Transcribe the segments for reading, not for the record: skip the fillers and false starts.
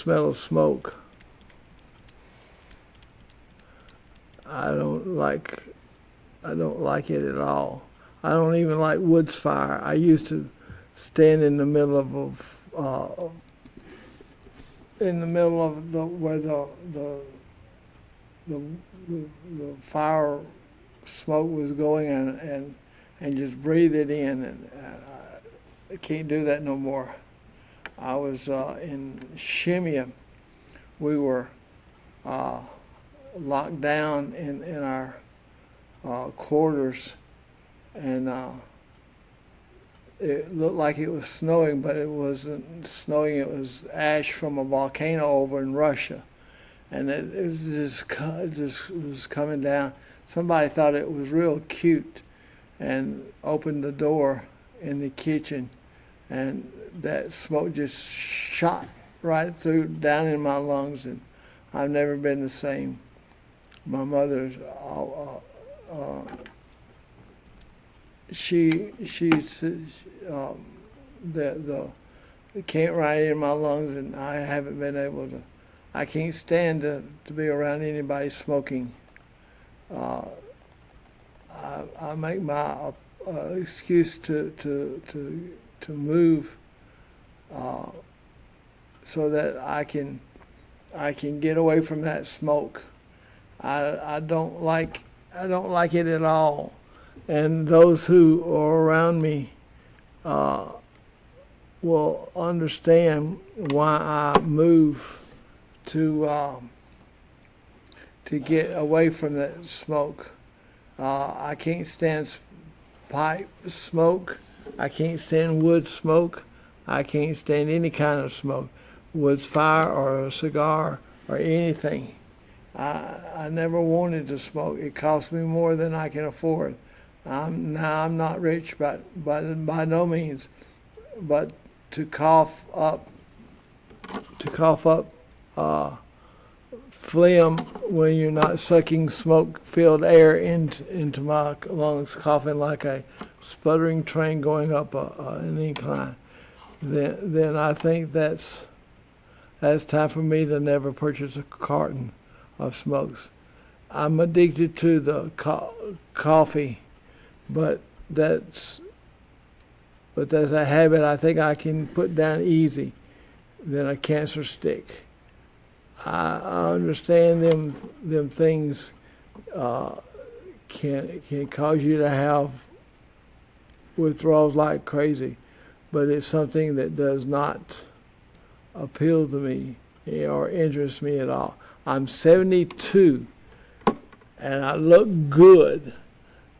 smell of smoke. I don't like it at all. I don't even like woods fire. I used to stand in the middle of where the fire smoke was going, and just breathe it in, and I can't do that no more. I was in Shemya. We were locked down in our quarters, and it looked like it was snowing, but it wasn't snowing. It was ash from a volcano over in Russia, and it was coming down. Somebody thought it was real cute and opened the door in the kitchen, and that smoke just shot right through down in my lungs, and I've never been the same. My mother's it can't right in my lungs, and I haven't been able to. I can't stand to be around anybody smoking. I make my excuse to move so that I can get away from that smoke. I don't like it at all, and those who are around me will understand why I move to get away from that smoke. I can't stand pipe smoke. I can't stand wood smoke. I can't stand any kind of smoke, woods fire or a cigar or anything. I never wanted to smoke. It cost me more than I can afford. I'm not rich, but by no means. But to cough up phlegm when you're not sucking smoke-filled air into my lungs, coughing like a sputtering train going up an incline, then I think that's time for me to never purchase a carton of smokes. I'm addicted to the coffee, but that's a habit I think I can put down easy than a cancer stick. I understand them things can cause you to have withdrawals like crazy, but it's something that does not appeal to me or interest me at all. I'm 72, and I look good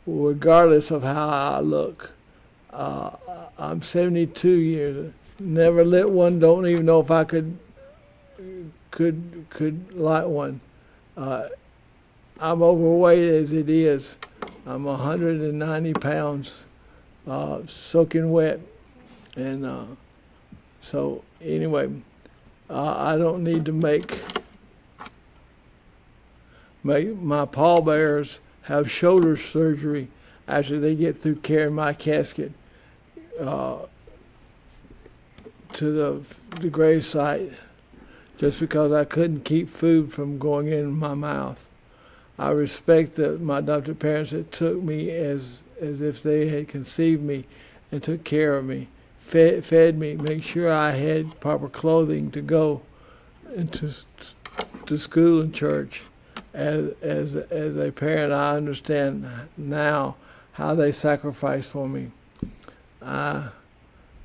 regardless of how I look. I'm 72 years, never lit one, don't even know if I could light one. I'm overweight as it is. I'm 190 pounds, soaking wet, and so anyway, I don't need to make my pallbearers have shoulder surgery after they get through carrying my casket to the grave site, just because I couldn't keep food from going in my mouth. I respect my adopted parents that took me as if they had conceived me and took care of me, fed me, made sure I had proper clothing to go into school and church. As a parent, I understand now how they sacrificed for me. I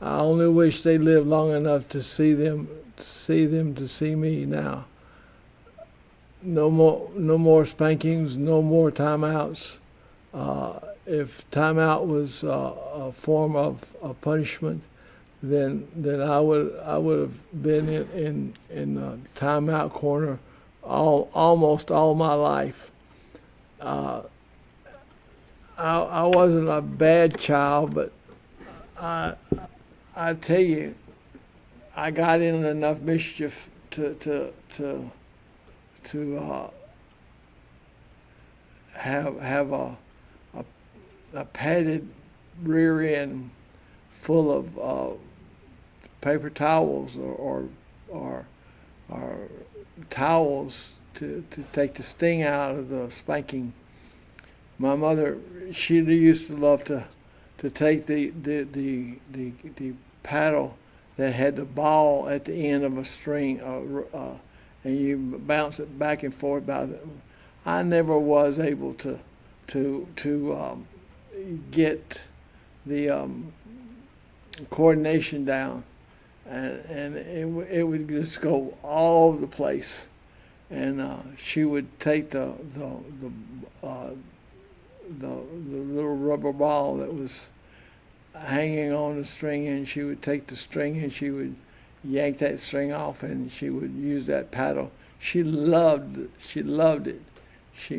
only wish they lived long enough to see them to see me now. No more spankings, no more timeouts. If timeout was a form of punishment, then I would have been in the timeout corner almost all my life. I wasn't a bad child, but I tell you, I got in enough mischief to have a padded rear end full of paper towels or towels to take the sting out of the spanking. My mother, she used to love to take the paddle that had the ball at the end of a string, and you bounce it back and forth. I never was able to get the coordination down, and it would just go all over the place. And she would take the little rubber ball that was hanging on the string, and she would take the string and she would yank that string off, and she would use that paddle. She loved it. She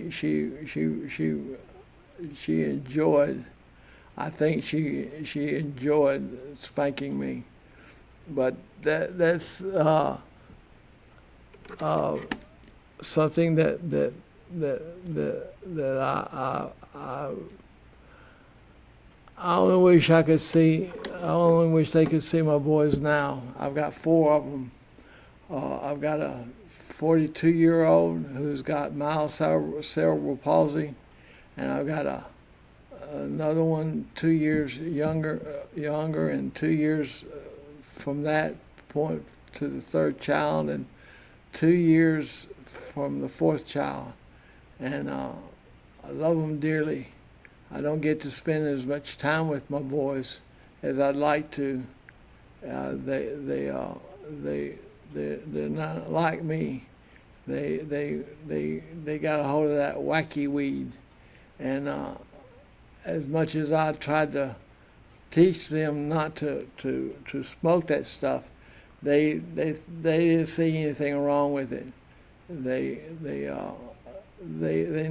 enjoyed. I think she enjoyed spanking me, but that's something that I only wish I could see. I only wish they could see my boys now. I've got 4 of them. I've got a 42-year-old who's got mild cerebral palsy, and I've got another one 2 years younger, and 2 years from that point to the 3rd child, and 2 years from the 4th child. And I love them dearly. I don't get to spend as much time with my boys as I'd like to. They're not like me. They got a hold of that wacky weed, and as much as I tried to teach them not to smoke that stuff, they didn't see anything wrong with it. They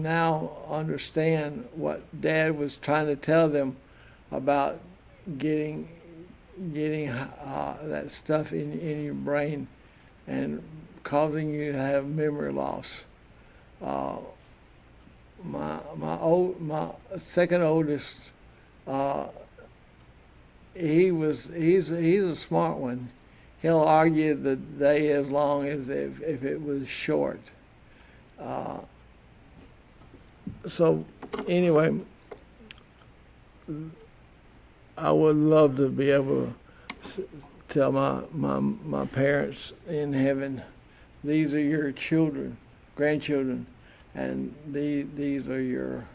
now understand what Dad was trying to tell them about getting that stuff in your brain and causing you to have memory loss. My second oldest, he's a smart one. He'll argue the day as long as if it was short. So anyway, I would love to be able to tell my parents in heaven, these are your children, grandchildren, and these are your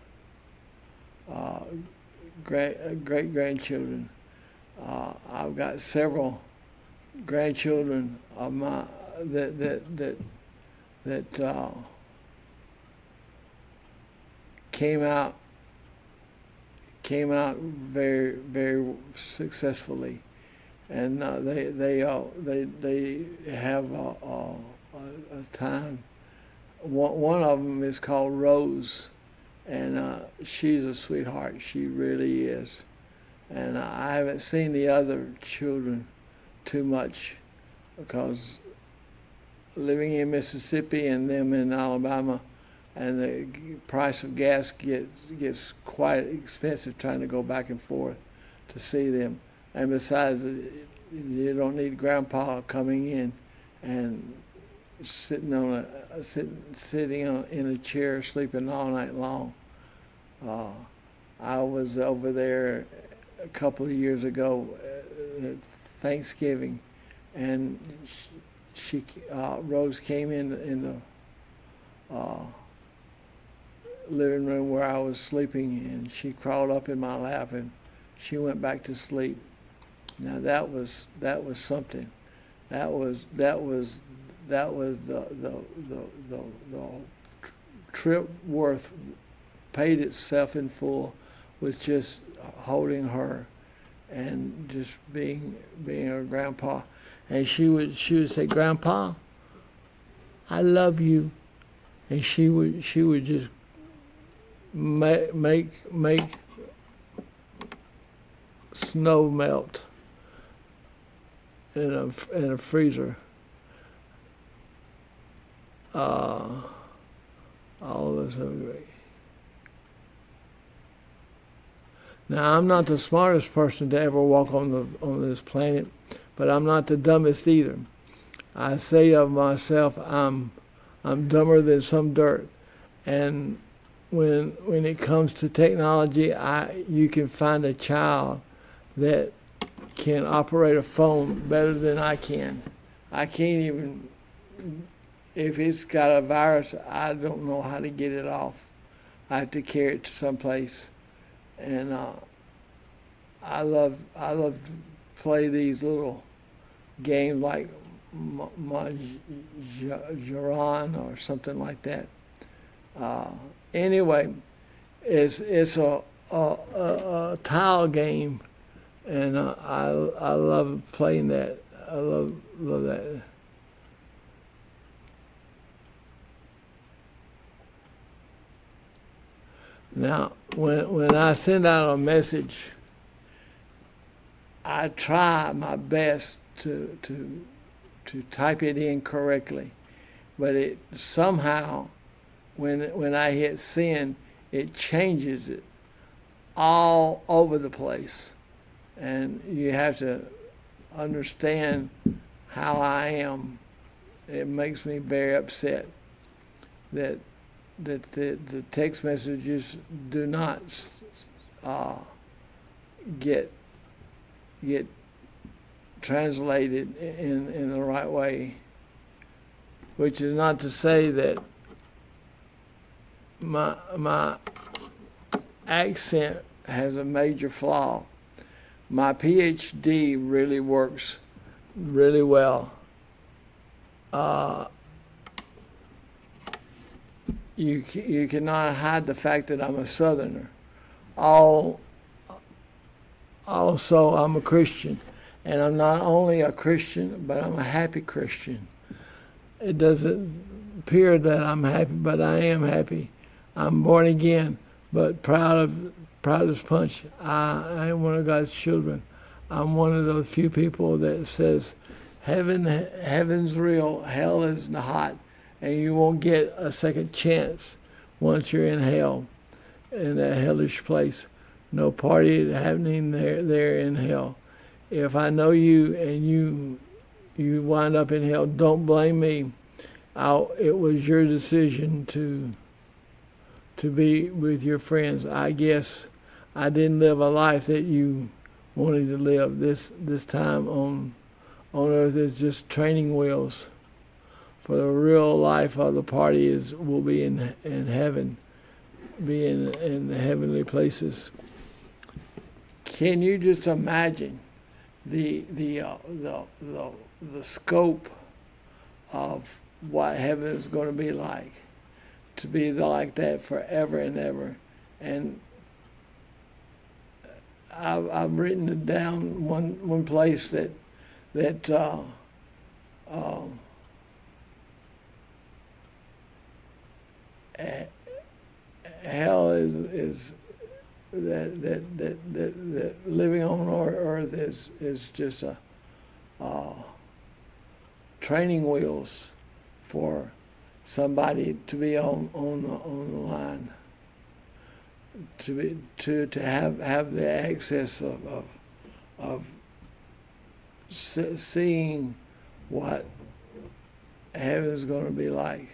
great grandchildren. I've got several grandchildren of my that came out very, very successfully, and they have a time. One of them is called Rose, and she's a sweetheart. She really is. And I haven't seen the other children too much because living in Mississippi and them in Alabama, and the price of gas gets quite expensive trying to go back and forth to see them. And besides, you don't need Grandpa coming in and sitting in a chair sleeping all night long. I was over there a couple of years ago at Thanksgiving, and Rose came in the living room where I was sleeping, and she crawled up in my lap and she went back to sleep. Now that was something. That was the trip worth paid itself in full with just holding her and just being her grandpa. And she would say, "Grandpa, I love you," and she would just make snow melt in a freezer. All of us are great. Now, I'm not the smartest person to ever walk on this planet, but I'm not the dumbest either. I say of myself, I'm I'm dumber than some dirt. And when it comes to technology, you can find a child that can operate a phone better than I can. I can't even, if it's got a virus, I don't know how to get it off. I have to carry it to someplace. And I love to play these little games like Mahjong or something like that. Anyway, it's a tile game, and I love playing that. I love that. Now, when I send out a message, I try my best to type it in correctly, but it somehow, when I hit send, it changes it all over the place, and you have to understand how I am. It makes me very upset that the text messages do not get translated in the right way, which is not to say that my accent has a major flaw. My PhD really works really well. You cannot hide the fact that I'm a Southerner. Also, I'm a Christian, and I'm not only a Christian, but I'm a happy Christian. It doesn't appear that I'm happy, but I am happy. I'm born again, but proud as punch. I am one of God's children. I'm one of those few people that says, heaven's real, hell is hot, and you won't get a second chance once you're in hell, in that hellish place. No party happening there in hell. If I know you and you wind up in hell, don't blame me. It was your decision to be with your friends. I guess I didn't live a life that you wanted to live. This time on earth is just training wheels. For the real life of the party will be in heaven, be in the heavenly places. Can you just imagine the scope of what heaven is going to be like? To be like that forever and ever. And I've written it down one place that hell is that living on earth is just a training wheels for somebody to be on the line, to have the access of seeing what heaven is going to be like.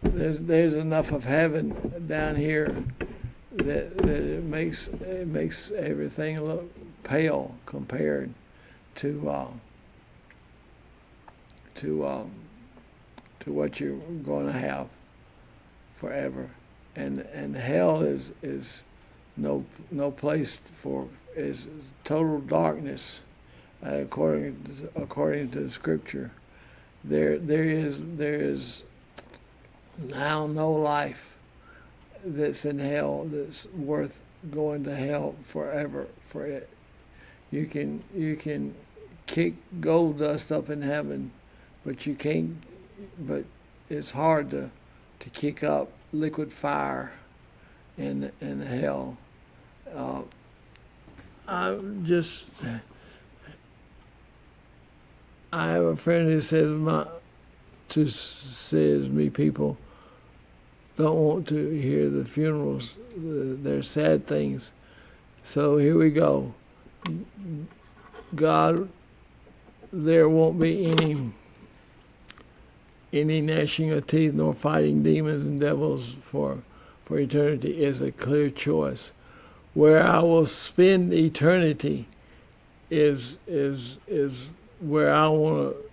There's enough of heaven down here that it makes everything look pale compared to what you're going to have forever, and hell is no place for, is total darkness, according to the scripture. There is now no life that's in hell that's worth going to hell forever for it. You can kick gold dust up in heaven, but you can't. But it's hard to kick up liquid fire in hell. I have a friend who says me people don't want to hear the funerals. They're sad things. So here we go. God, there won't be any gnashing of teeth nor fighting demons and devils for eternity is a clear choice. Where I will spend eternity is where I want to,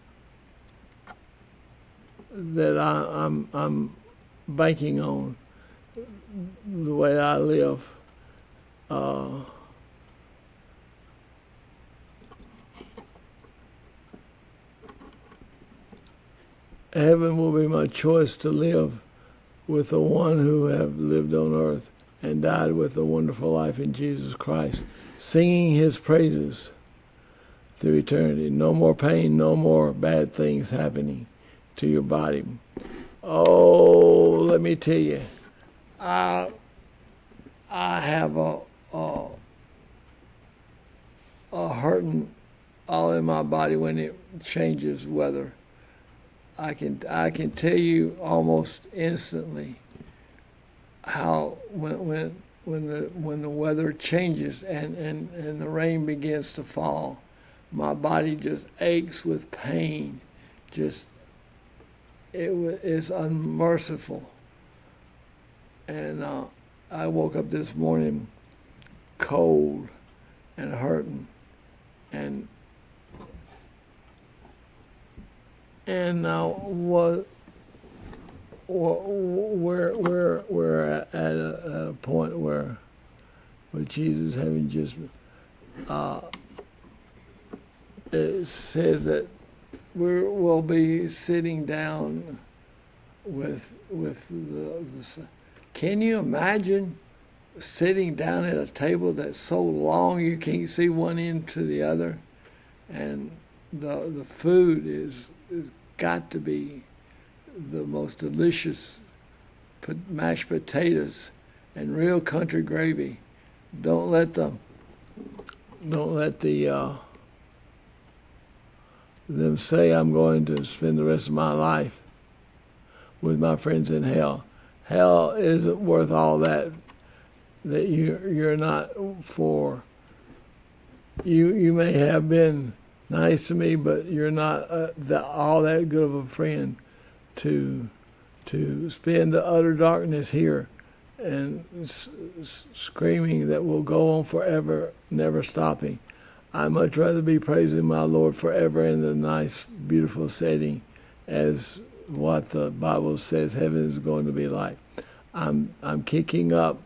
that I'm banking on the way I live. Heaven will be my choice to live with the one who have lived on earth and died with a wonderful life in Jesus Christ, singing his praises through eternity. No more pain, no more bad things happening to your body. Oh, let me tell you, I have a hurting all in my body when it changes weather. I can tell you almost instantly how when the weather changes and the rain begins to fall, my body just aches with pain. It's unmerciful. And I woke up this morning cold and hurting, and we're at a point where with Jesus having just it says that we'll be sitting down with the. Can you imagine sitting down at a table that's so long you can't see one end to the other, and the food is got to be the most delicious mashed potatoes and real country gravy. Don't let them say I'm going to spend the rest of my life with my friends in hell. Hell isn't worth all that you're not for. You may have been nice to me, but you're not all that good of a friend to spend the utter darkness here and screaming that will go on forever, never stopping. I'd much rather be praising my Lord forever in the nice, beautiful setting as what the Bible says heaven is going to be like. I'm kicking up.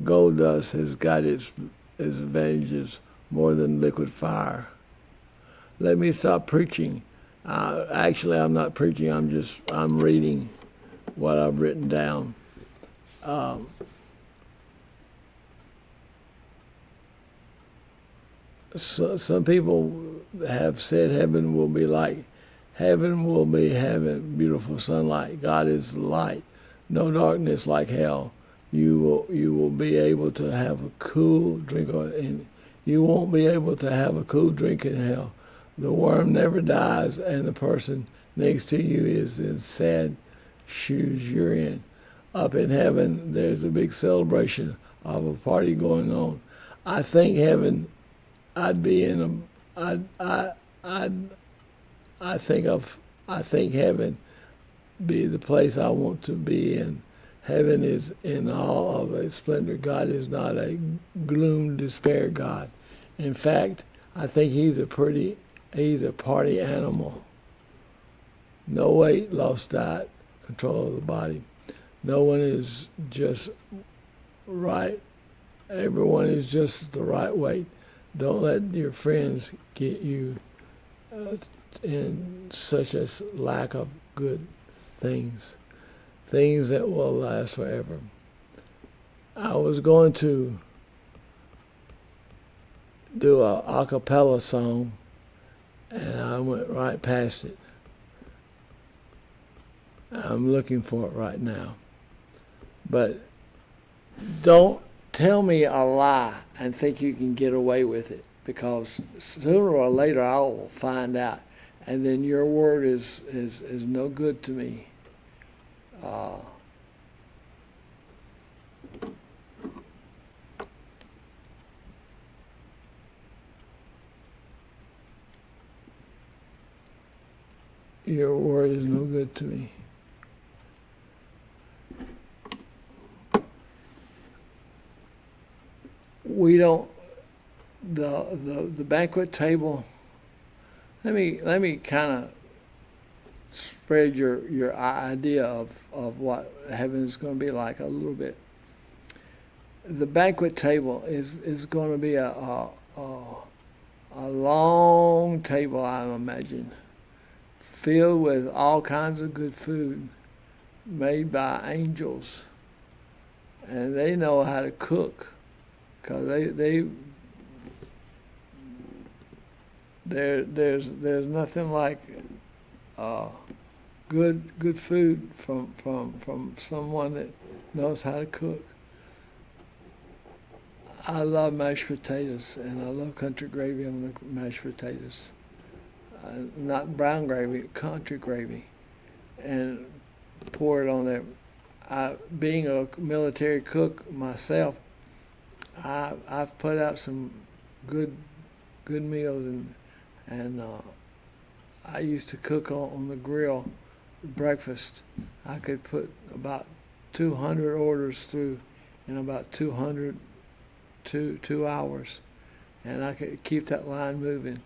Gold dust has got its advantages more than liquid fire. Let me stop preaching. Actually, I'm not preaching. I'm reading what I've written down. So, some people have said heaven will be heaven, beautiful sunlight. God is light, no darkness like hell. You will be able to have a cool drink, and you won't be able to have a cool drink in hell. The worm never dies, and the person next to you is in sad shoes you're in. Up in heaven, there's a big celebration of a party going on. I think heaven, I think heaven be the place I want to be in. Heaven is in all of its splendor. God is not a gloom, despair God. In fact, I think he's a party animal. No weight, lost diet, control of the body. No one is just right. Everyone is just the right weight. Don't let your friends get you in such a lack of good things that will last forever. I was going to do a cappella song, and I went right past it. I'm looking for it right now. But don't tell me a lie and think you can get away with it, because sooner or later I will find out, and then your word is no good to me. Your word is no good to me. We don't, the banquet table, let me kind of spread your idea of what heaven is going to be like a little bit. The banquet table is going to be a long table, I imagine, filled with all kinds of good food made by angels, and they know how to cook, because there's nothing like good food from someone that knows how to cook. I love mashed potatoes, and I love country gravy on the mashed potatoes. Not brown gravy, country gravy, and pour it on there. Being a military cook myself, I've put out some good meals, and I used to cook on the grill breakfast. I could put about 200 orders through in about 2 hours, and I could keep that line moving.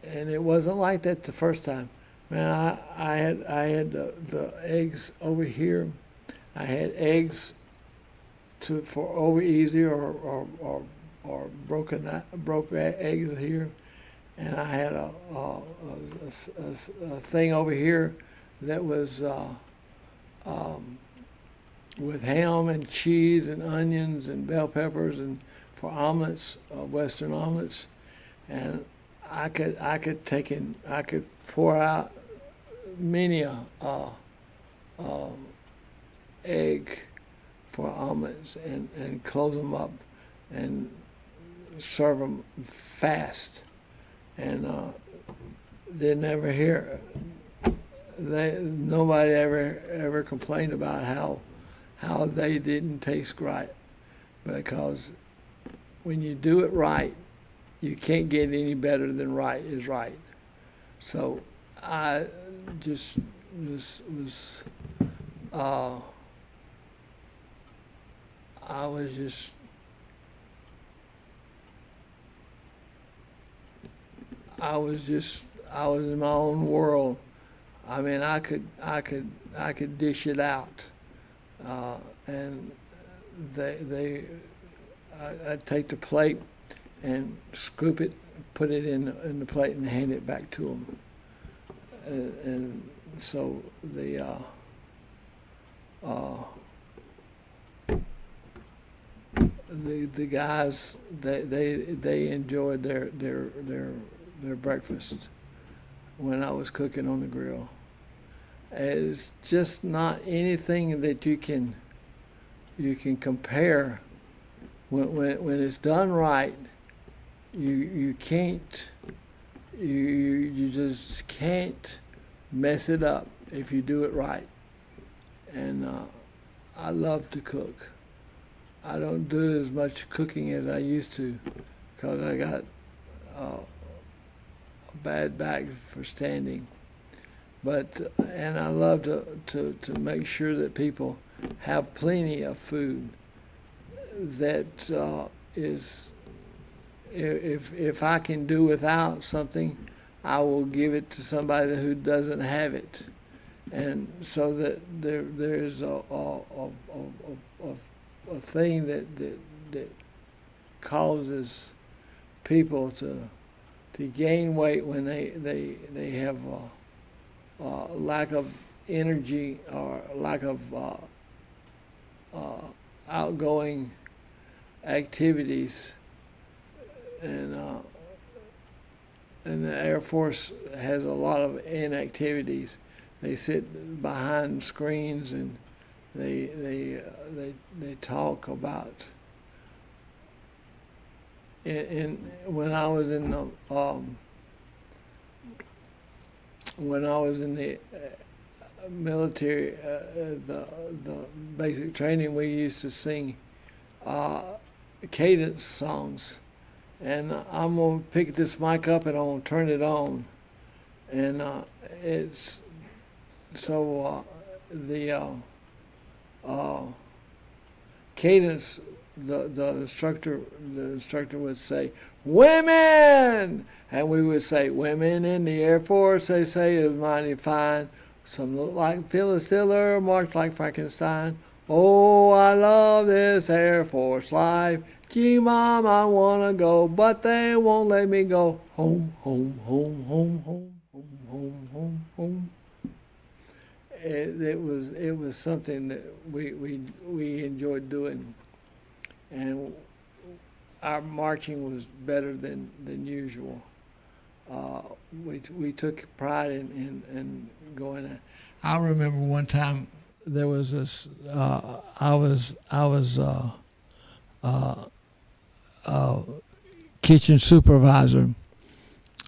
And it wasn't like that the first time. Man, I had the eggs over here. I had eggs for over easy or broke eggs here, and I had a thing over here that was with ham and cheese and onions and bell peppers, and for omelets, Western omelets, and I could pour out many a egg for omelets and close them up and serve them fast, and nobody ever complained about how they didn't taste right, because when you do it right, you can't get any better than right is right. So I just was I was in my own world. I mean, I could dish it out, and I'd take the plate and scoop it, put it in the plate, and hand it back to them. And so the guys, they enjoyed their breakfast when I was cooking on the grill. It's just not anything that you can compare. When it's done right, you can't, you just can't mess it up if you do it right. And I love to cook. I don't do as much cooking as I used to, because I got a bad back for standing. And I love to make sure that people have plenty of food that is, if I can do without something, I will give it to somebody who doesn't have it, and so that there's a thing that causes people to gain weight when they have lack of energy or lack of outgoing activities, and the Air Force has a lot of inactivities. They sit behind screens and they talk about. And when I was in the military, the basic training, we used to sing cadence songs, and I'm gonna pick this mic up and I'm gonna turn it on, And it's so the cadence. The instructor would say, "Women," and we would say, "Women in the Air Force," they say, is mighty fine. Some look like Phyllis Diller, march like Frankenstein. Oh, I love this Air Force life. Gee, Mom, I wanna go, but they won't let me go. Home, home, home, home, home, home, home, home, home. It was something that we enjoyed doing, and our marching was better than usual. We took pride in going. I remember one time there was this. I was kitchen supervisor,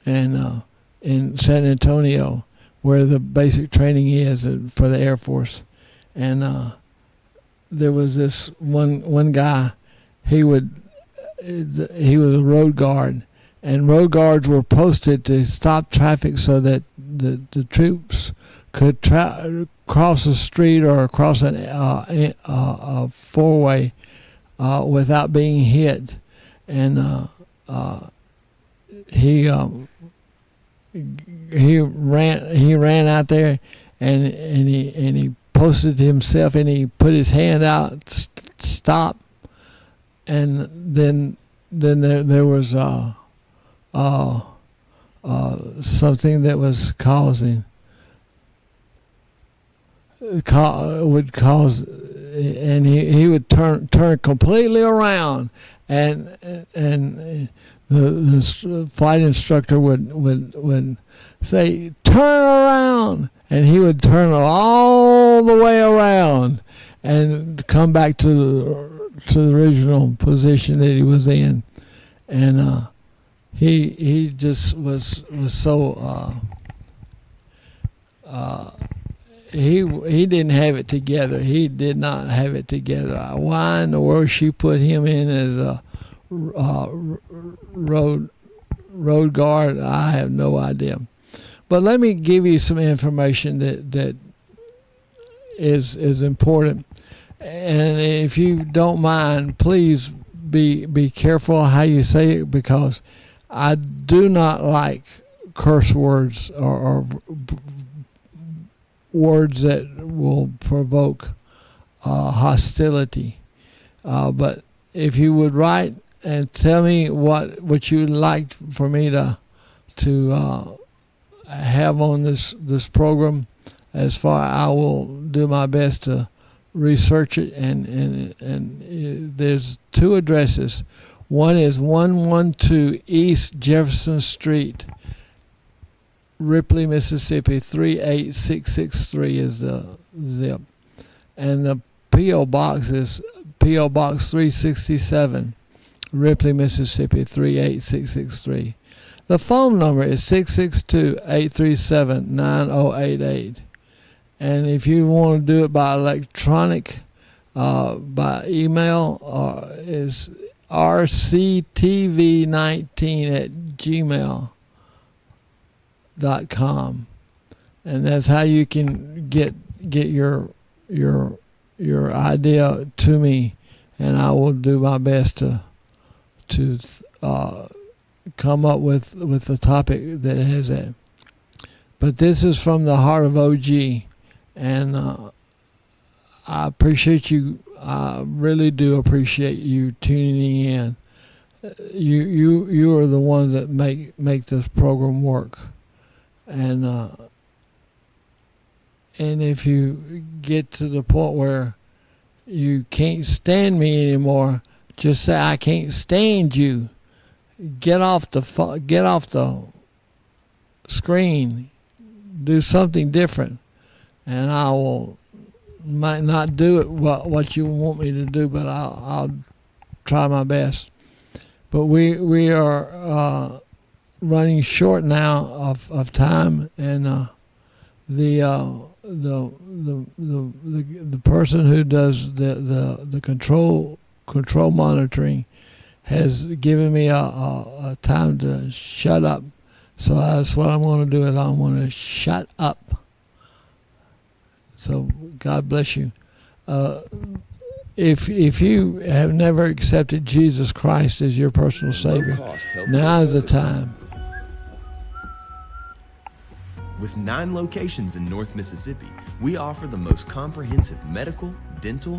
and in San Antonio, where the basic training is for the Air Force, and there was this one guy. He was a road guard, and road guards were posted to stop traffic so that the troops could cross a street or cross a four-way without being hit. And he ran out there, and he posted himself, and he put his hand out, stop, and then there was something that was would cause, and he would turn completely around, and the flight instructor would say, "Turn around," and he would turn all the way around and come back to the original position that he was in. And he just was so he didn't have it together. He did not have it together. Why in the world she put him in as a road guard, I have no idea. But let me give you some information that is important. And if you don't mind, please be careful how you say it, because I do not like curse words or words that will provoke hostility. But if you would write and tell me what you'd like for me to have on this program, as far I will do my best to research it. And there's two addresses. One is 112 East Jefferson Street, Ripley, Mississippi 38663 is the zip, and the P.O. Box is P.O. Box 367, Ripley, Mississippi 38663. The phone number is 662-837-9088. And if you want to do it by electronic, by email, is rctv19@gmail.com, and that's how you can get your idea to me, and I will do my best to come up with the topic that has that. But this is from the heart of OG, and I appreciate you. I really do appreciate you tuning in. You are the ones that make this program work, and if you get to the point where you can't stand me anymore, just say, "I can't stand you." Get off the screen. Do something different, and I might not do it what you want me to do, but I'll try my best. But we are running short now of time, and the person who does the control monitoring has given me a time to shut up. So that's what I'm going to do. Is I'm going to shut up. So God bless you. If you have never accepted Jesus Christ as your personal Savior, now is the time. With 9 locations in North Mississippi, we offer the most comprehensive medical, dental,